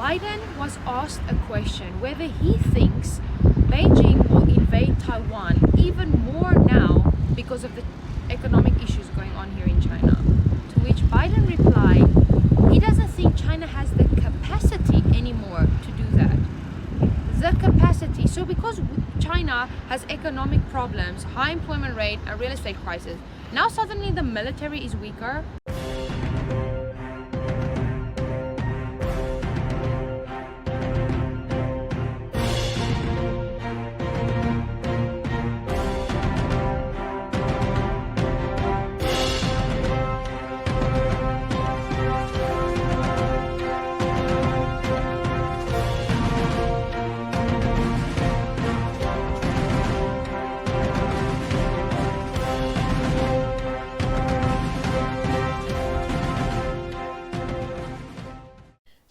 Biden was asked a question whether he thinks Beijing will invade Taiwan even more now because of the economic issues going on here in China. To which Biden replied, he doesn't think China has the capacity anymore to do that. The capacity. So because China has economic problems, high employment rate, a real estate crisis, now suddenly the military is weaker.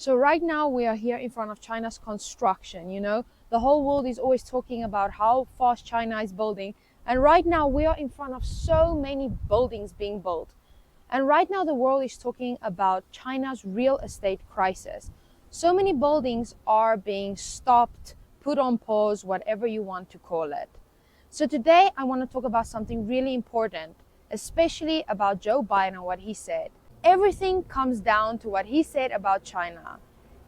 So right now we are here in front of China's construction, you know. The whole world is always talking about how fast China is building. And right now we are in front of so many buildings being built. And right now the world is talking about China's real estate crisis. So many buildings are being stopped, put on pause, whatever you want to call it. So today I want to talk about something really important, especially about Joe Biden and what he said. Everything comes down to what he said about China.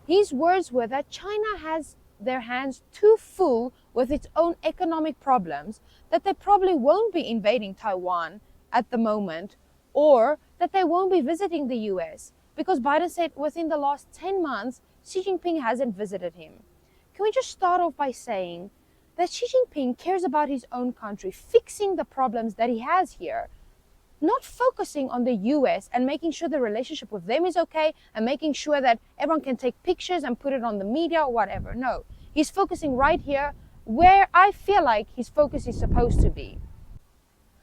His words were that China has their hands too full with its own economic problems, that they probably won't be invading Taiwan at the moment, or that they won't be visiting the US, because Biden said within the last 10 months, Xi Jinping hasn't visited him. Can we just start off by saying that Xi Jinping cares about his own country, fixing the problems that he has here, not focusing on the US and making sure the relationship with them is okay and making sure that everyone can take pictures and put it on the media or whatever. No, he's focusing right here where I feel like his focus is supposed to be.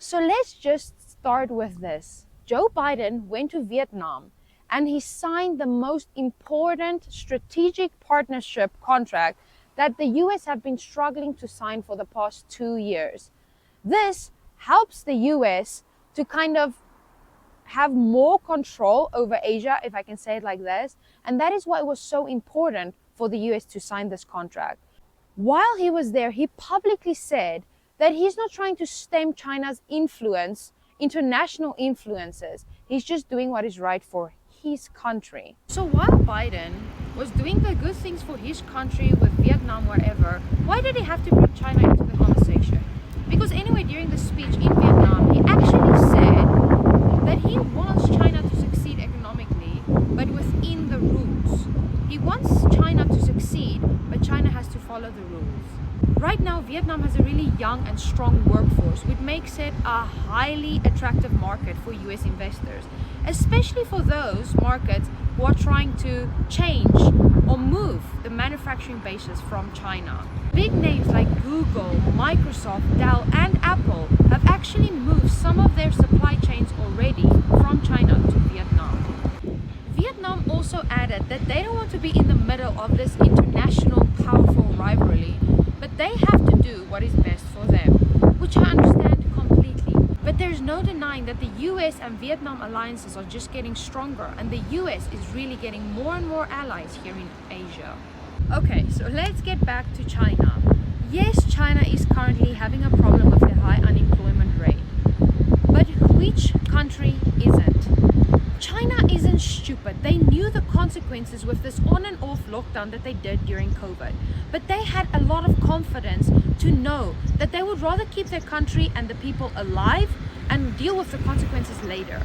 So let's just start with this. Joe Biden went to Vietnam and he signed the most important strategic partnership contract that the US have been struggling to sign for the past 2 years. This helps the US to kind of have more control over Asia, if I can say it like this. And that is why it was so important for the US to sign this contract. While he was there, he publicly said that he's not trying to stem China's influence, international influences. He's just doing what is right for his country. So while Biden was doing the good things for his country with Vietnam, whatever, why did he have to bring China into the conversation? Because anyway, during the speech in Vietnam, he actually said that he wants China to succeed economically, but within the rules. He wants China to succeed, but China has to follow the rules. Right now, Vietnam has a really young and strong workforce, which makes it a highly attractive market for US investors, especially for those markets who are trying to change or move the manufacturing bases from China. Big names like Google, Microsoft, Dell, and Apple have actually moved some of their supply chains already from China to Vietnam. Vietnam also added that they don't want to be in the middle of this international powerful rivalry, but they have to do what is best for them, which I understand completely. But there's no denying that the US and Vietnam alliances are just getting stronger, and the US is really getting more and more allies here in Asia. Okay, so let's get back to China. Yes, China is currently having a problem with the high unemployment rate. But which country isn't? China isn't stupid. They knew the consequences with this on and off lockdown that they did during COVID. But they had a lot of confidence to know that they would rather keep their country and the people alive and deal with the consequences later.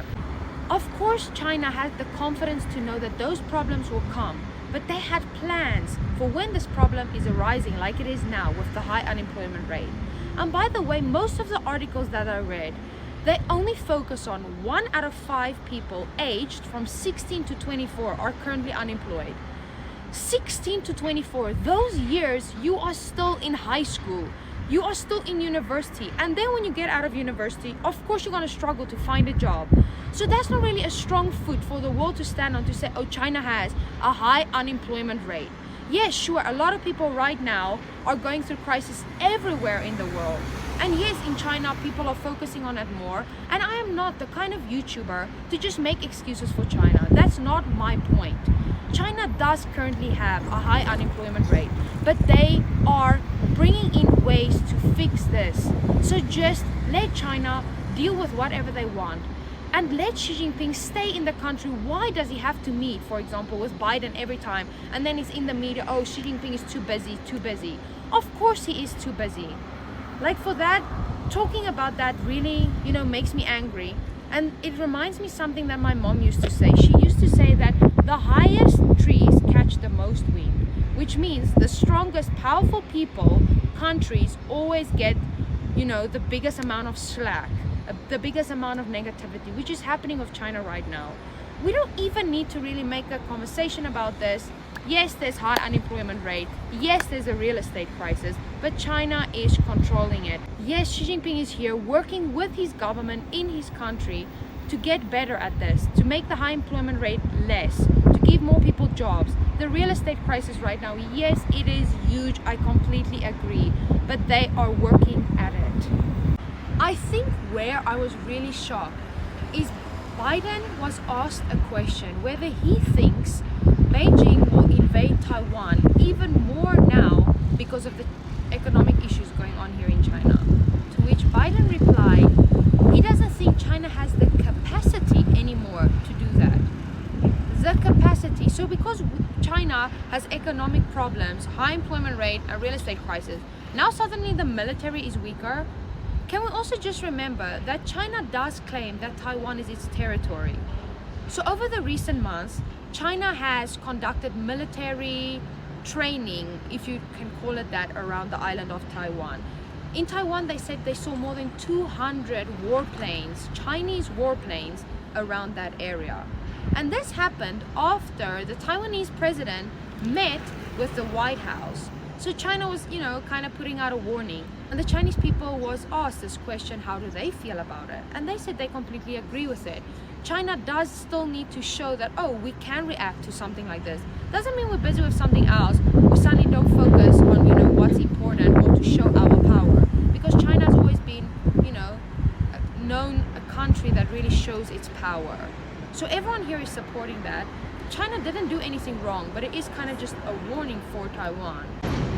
Of course, China had the confidence to know that those problems will come, but they had plans for when this problem is arising like it is now with the high unemployment rate. And by the way, most of the articles that I read, they only focus on 1 out of 5 people aged from 16 to 24 are currently unemployed. 16 to 24, those years you are still in high school, you are still in university, and then when you get out of university, of course you're going to struggle to find a job. So that's not really a strong foot for the world to stand on to say, oh, China has a high unemployment rate. Yes, sure, a lot of people right now are going through crisis everywhere in the world. And yes, in China, people are focusing on it more. And I am not the kind of YouTuber to just make excuses for China. That's not my point. China does currently have a high unemployment rate, but they are bringing in ways to fix this. So just let China deal with whatever they want and let Xi Jinping stay in the country. Why does he have to meet, for example, with Biden every time, and then it's in the media, oh, Xi Jinping is too busy, too busy. Of course he is too busy. Like, for that, talking about that really, makes me angry. And it reminds me something that my mom used to say. She used to say that the highest trees catch the most wind, which means the strongest, powerful people, countries, always get, the biggest amount of slack, the biggest amount of negativity, which is happening with China right now. We don't even need to really make a conversation about this. Yes, there's high unemployment rate. Yes, there's a real estate crisis, but China is controlling it. Yes, Xi Jinping is here working with his government in his country to get better at this, to make the high employment rate less, to give more people jobs. The real estate crisis right now, yes, it is huge. I completely agree, but they are working at it. I think where I was really shocked is Biden was asked a question whether he thinks Beijing will invade Taiwan even more now because of the economic issues going on here in China. To which Biden replied, he doesn't think China has the capacity anymore to do that. The capacity. So because China has economic problems, high employment rate, a real estate crisis, now suddenly the military is weaker. Can we also just remember that China does claim that Taiwan is its territory? So over the recent months, China has conducted military training, if you can call it that, around the island of Taiwan. In Taiwan, they said they saw more than 200 warplanes, Chinese warplanes, around that area. And this happened after the Taiwanese president met with the White House. So China was, kind of putting out a warning. And the Chinese people was asked this question, how do they feel about it? And they said they completely agree with it. China does still need to show that, oh, we can react to something like this. Doesn't mean we're busy with something else. We suddenly don't focus on, what's important or to show our power. Because China has always been, known a country that really shows its power. So everyone here is supporting that. China didn't do anything wrong, but it is kind of just a warning for Taiwan.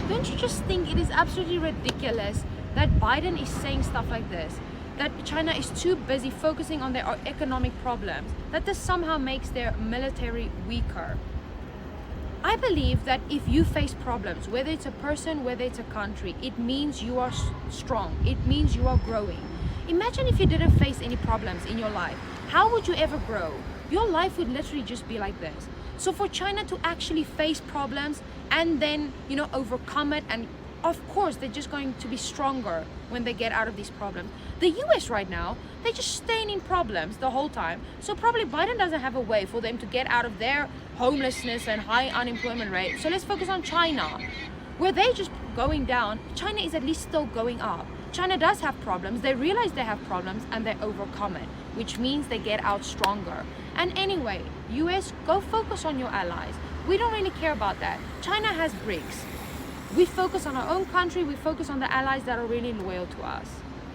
Don't you just think it is absolutely ridiculous that Biden is saying stuff like this? That China is too busy focusing on their economic problems, that this somehow makes their military weaker. I believe that if you face problems, whether it's a person, whether it's a country, it means you are strong. It means you are growing. Imagine if you didn't face any problems in your life. How would you ever grow? Your life would literally just be like this. So for China to actually face problems and then, overcome it, and of course they're just going to be stronger when they get out of these problems. The US right now, they're just staying in problems the whole time. So probably Biden doesn't have a way for them to get out of their homelessness and high unemployment rate. So let's focus on China, where they're just going down. China is at least still going up. China does have problems. They realize they have problems and they overcome it, which means they get out stronger. And anyway, US, go focus on your allies. We don't really care about that. China has BRICS. We focus on our own country. We focus on the allies that are really loyal to us.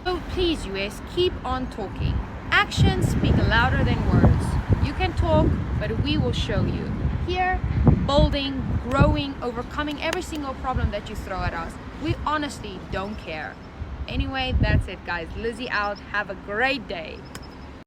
So please, US, keep on talking. Actions speak louder than words. You can talk, but we will show you. Here, building, growing, overcoming every single problem that you throw at us. We honestly don't care. Anyway, that's it, guys. Lizzie out. Have a great day.